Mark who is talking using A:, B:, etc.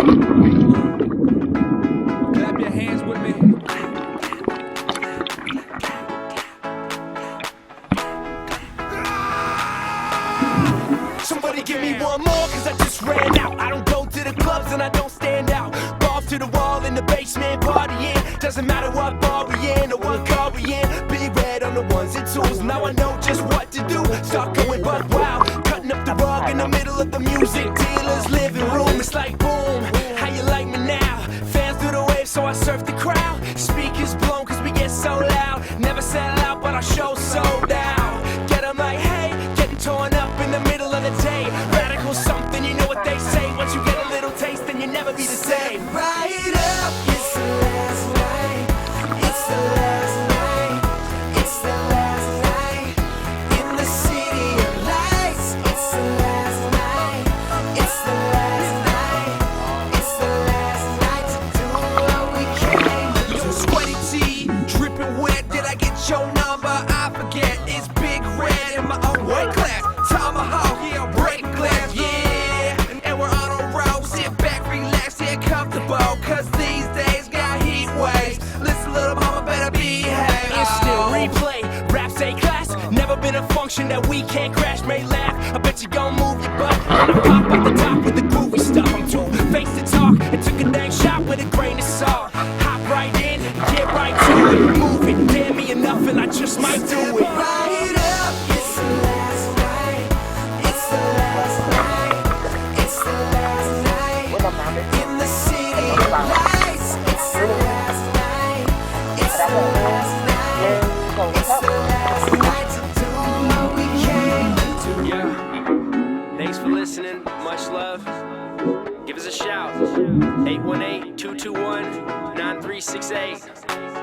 A: Clap your hands with me.
B: Somebody give me one more, cause I just ran out. I don't go to the clubs and I don't stand out. Off to the wall in the basement, partying. Doesn't matter what bar we in or what car we in. Big red on the ones and twos. Now I know just what to do. Start going buck wild, cutting up the rug in the middle of the music dealer's living room. It's like boom, how you like me now? Fans do the wave, so I surf the crowd. Speakers blown cause we get so loud. Never sell out, but our show sold out. Get 'em like, hey, getting torn up in the middle of the day. Radical something, you know what they say. Once you get a little taste, then you'll never be the same. Right up, it's the last night. It's the last night. It's the last night in the city of lights. It's the last night. It's the last night. It's the last night to do what we came to do. Yo, sweaty tea, dripping wet. Did I get your number? I forget. It's Big Red in my own white class. Tomahawk, yeah, break glass, yeah. And we're on a roll. Sit back, relax, get comfortable. Cause these days got heat waves. Listen, little mama, better behave. Instant replay, rap say class. Never been a function that we can't crash, may laugh. I bet you gon' move your butt. I'ma pop off the top with the groovy stuff. I'm too faced to talk and took a dang shot with a grain of salt. Hop right in, get right to it. Move it, dare me enough and I just might do it. Right up, it's the last night. It's the last night. It's the last night in the city of lights. It's the last night. It's the last night. It's the last night to do what we came to do.
C: Yeah. Thanks for listening. Much love. Give us a shout. 818-221-9368.